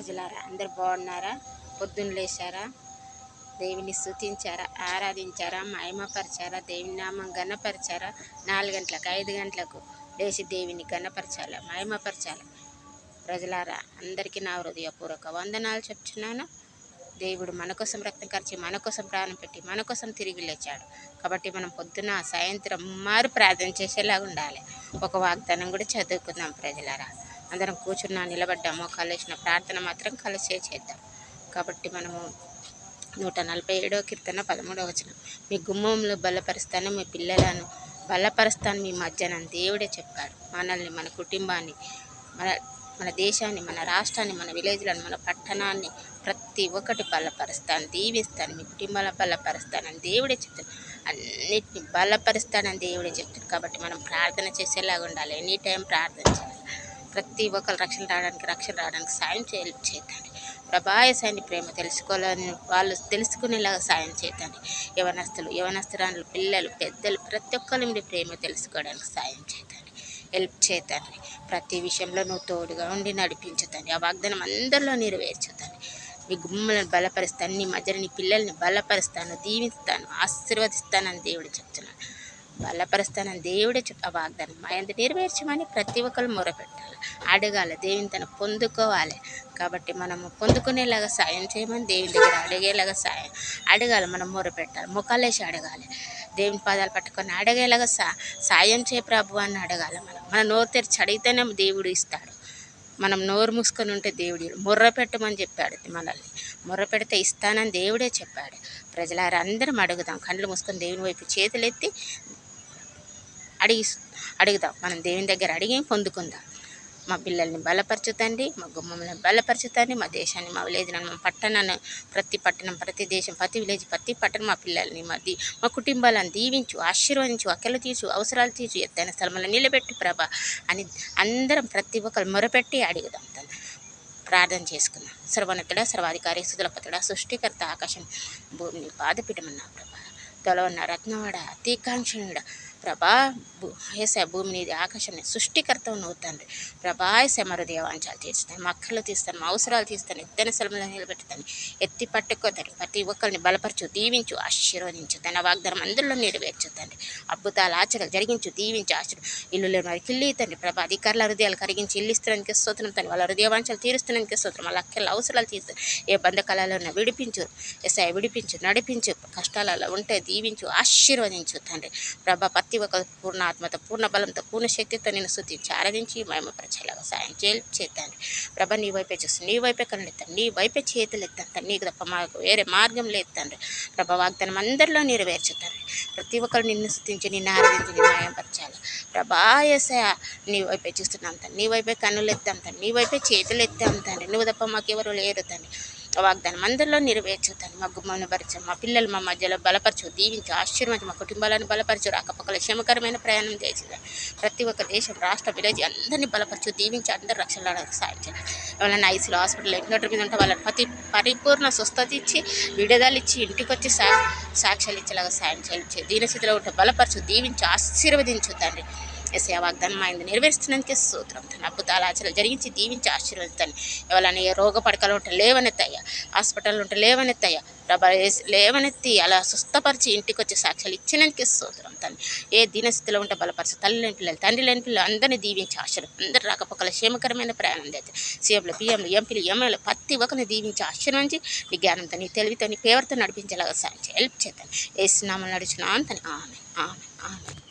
ప్రజలారా అందరు బాగున్నారా? పొద్దున్న లేచారా? దేవుని స్తుతించారా? ఆరాధించారా? మహిమపరిచారా? దేవుని నామం గణపరిచారా? 4 గంటలకు 5 గంటలకు లేచి దేవుని గణపరచాలా, మహిమపరచాలా. ప్రజలారా అందరికీ నా హృదయపూర్వక వందనాలు చెప్తున్నాను. దేవుడు మన కోసం రక్తం ఖర్చి, మన కోసం ప్రాణం పెట్టి, మన కోసం తిరిగి లేచాడు. కాబట్టి మనం పొద్దున సాయంత్రం మారు ప్రార్థన చేసేలాగా ఉండాలి. ఒక వాగ్దానం కూడా చదువుకుందాం ప్రజలారా. అందరం కూర్చున్నా, నిలబడ్డాము, కలిసిన ప్రార్థన మాత్రం కలిసే చేద్దాం. కాబట్టి మనము 147వ కీర్తన 13వ వచనం, మీ గుమ్మంలో బలపరుస్తాను, మీ పిల్లలను బలపరుస్తాను మీ మధ్యన దేవుడే చెప్పాడు. మనల్ని, మన కుటుంబాన్ని, మన దేశాన్ని, మన రాష్ట్రాన్ని, మన విలేజ్లను, మన పట్టణాన్ని ప్రతి ఒక్కటి బలపరుస్తాను, దీవిస్తాను, మీ కుటుంబాలను బలపరుస్తానని దేవుడే చెప్తాను. అన్నిటిని బలపరుస్తానని దేవుడే చెప్తాడు. కాబట్టి మనం ప్రార్థన చేసేలాగా ఉండాలి. ఎనీ టైం ప్రార్థన చేయాలి. ప్రతి ఒక్కరు రక్షణ రావడానికి సాయం చేద్దండి. ప్రభాయసాన్ని ప్రేమ తెలుసుకోవాలని వాళ్ళు తెలుసుకునేలాగా సాయం చేద్దండి. యవనస్తురాలు, పిల్లలు, పెద్దలు ప్రతి ఒక్కరి మీ ప్రేమ తెలుసుకోవడానికి సాయం చేద్దండి. హెల్ప్ చేద్దండి. ప్రతి విషయంలో నువ్వు తోడుగా ఉండి నడిపించుతండి. ఆ వాగ్దానం అందరిలో నెరవేర్చుతండి. మీ గుమ్మలను బలపరుస్తాను, నీ మధ్యన నీ పిల్లల్ని బలపరుస్తాను, దీవిస్తాను, ఆశీర్వదిస్తానని దేవుడు చెప్తున్నాను. బలపరుస్తానని దేవుడే ఆ వాగ్దానం మా ఎంత నెరవేర్చమని ప్రతి ఒక్కరు మొరపెట్టాలి, అడగాలి, దేవుని తను పొందుకోవాలి. కాబట్టి మనము పొందుకునేలాగా సాయం చేయమని దేవుని దగ్గర అడిగేలాగా అడగాలి. మనం మొరపెట్టాలి, ముఖాలేసి అడగాలి. దేవుని పాదాలు పట్టుకొని అడిగేలాగా సాయం చేయ ప్రభు అని అడగాలి. మన నోరు తెరిచి అడిగితేనే దేవుడు ఇస్తాడు. మనం నోరు మూసుకొని ఉంటే దేవుడు మొర్ర పెట్టమని చెప్పాడు. మనల్ని మొర్ర పెడితే ఇస్తానని దేవుడే చెప్పాడు. ప్రజలారా అందరం అడుగుదాం. కళ్ళు మూసుకొని దేవుని వైపు చేతులెత్తి అడుగుదాం. మనం దేవుని దగ్గర అడిగి పొందుకుందాం. మా పిల్లల్ని బలపరచుతండి, మా గుమ్మల్ని బలపరచుతండి, మా దేశాన్ని, మా విలేజ్ని, మా పట్టణాన్ని, ప్రతి పట్టణం, ప్రతి దేశం, ప్రతి విలేజ్, ప్రతి పట్టణం, మా పిల్లల్ని, మా కుటుంబాలను దీవించు, ఆశీర్వదించు, అక్కలు తీర్చు, అవసరాలు తీర్చు, ఎత్తైన స్థలంలో నిలబెట్టు ప్రభా అని అందరం ప్రతి ఒక్కరు మొరపెట్టి అడుగుదాం. ప్రార్థన చేసుకుందాం. సర్వోన్నతుడా, సర్వాధికారి, సుతులపతుడా, సృష్టికర్త, ఆకాశం భూమిని పాదపీఠమన్నా ప్రభా, తొలవన్న రత్నవాడ, అతీకాంక్షణుడ ప్రభా, ఏసే భూమిని ఆకాశాన్ని సృష్టికర్తవు నువ్వు తండ్రి. ప్రభా ఏసే మరో దేవాంచాలు తీర్చుతాను, మా అక్కలు తీస్తాను, మా అవసరాలు తీస్తాను, ఎత్తైన స్థలంలో నిలబెట్టుతాను, ఎత్తి పట్టుకోతాను. ప్రతి ఒక్కరిని బలపరచు, దీవించు, ఆశీర్వదించు, తన వాగ్దానం అందరిలో నెరవేర్చుతండి. అద్భుతాలు ఆచరణ జరిగించు, దీవించు, ఇల్లు లేని వారికి ఇల్లు తండ్రి. ప్రభా అధికారుల హృదయాలు కరిగించి ఇల్లు ఇస్తున్నానికి స్తోత్రం తండ్రి. వాళ్ళ హృదయవాంఛలు తీరుస్తున్నానికి స్తోత్రం. వాళ్ళ అక్కల అవసరాలు తీరుస్తాను. ఏ బంధకాలలో విడిపించు, ఎస్ఐ విడిపించు, నడిపించు, కష్టాలలో ఉంటే దీవించు, ఆశీర్వదించు తండ్రి. ప్రభా ప్రతి ఒక్క పూర్ణ ఆత్మతో, పూర్ణ బలంతో, పూర్ణ శక్తితో నేను స్తుతించి ఆరాధించి మహిమపరచేలాగా సాయం చేద్దాను. ప్రభా నీ వైపే చూస్తాను, నీ వైపే కనులెత్తాను, నీ వైపే చేతులు ఎత్తాను. నీకు తప్ప మాకు వేరే మార్గం లేదు తండ్రి. ప్రభా వాగ్దానం అందరిలో నెరవేర్చుతాను. ప్రతి ఒక్కరు నిన్ను స్తుతించి, నిన్ను ఆరాధించి, నిన్ను మహిమపరచాలి. ప్రభా యేసయ్యా నీ వైపే చూస్తున్నాం తండ్రి, నీ వైపే కన్నులు ఎత్తాం తండ్రి, నీ వైపే చేతులు ఎత్తాం తండ్రి. నువ్వు తప్ప మాకెవరు లేరు తండ్రి. వాగ్దానం అందరిలో నెరవేర్చుతాను. మా గుమ్మను బలపరచు, మా పిల్లలు మా మధ్యలో బలపరచు, దీవించు, ఆశీర్వదించు, మా కుటుంబాలను బలపరచు, రాకపోకల క్షేమకరమైన ప్రయాణం చేసేదాన్ని. ప్రతి ఒక్క దేశం, రాష్ట్ర, విలేజ్ అందరినీ బలపరచు, దీవించి, అందరు రక్షణలకు సాయం చేయాలి. ఎవరైనా ఐసీలో, హాస్పిటల్ ఎన్నికటర్ మీద ఉంటే వాళ్ళని పరిపూర్ణ స్వస్థత ఇచ్చి, విడుదల ఇచ్చి, ఇంటికి వచ్చి సాక్ష్యాలు ఇచ్చేలాగా సాయం చేయాలి. దీనస్థితిలో ఉంటే బలపరచు, దీవించి, ఆశీర్వదించు తండ్రి. ఎస్ఐ వాగ్దానం ఆయన నెరవేరుస్తున్నందుకే స్తోత్రం. తన అద్భుతాల ఆచరణ జరిగించి, దీవించి, ఆశీర్వదిస్తాను. ఎవరైనా ఏ రోగ పడకలు ఉంటే లేవనెత్తయ్యా, హాస్పిటల్ ఉంటే లేవనెత్తయ్యా, ప్రభా లేవనెత్తి అలా స్వస్థపరిచి ఇంటికి వచ్చి సాక్ష్యాలు ఇచ్చినందుకే స్తోత్రం తండ్రి. ఏ దీనస్థితిలో ఉంటే బలపరచు, తల్లి లేని పిల్లలు, తండ్రి లేని పిల్లలు అందరినీ దీవించి, ఆశీర్వదించి, అందరూ రాకపోకల క్షేమకరమైన ప్రయాణం చేస్తారు. సీఎంలు, పిఎంలు, ఎంపీలు, ఎంఎల్ఏలు ప్రతి ఒక్కరిని దీవించి, ఆశీర్వదించి, నీ జ్ఞానంతో, నీ తెలివితో, నీ ఫేవర్తో నడిపించేలాగా సాయం హెల్ప్ చేస్తాను. ఏసునామములో నడుచున్నాను తండ్రి. ఆమేన్, ఆమేన్, ఆమేన్.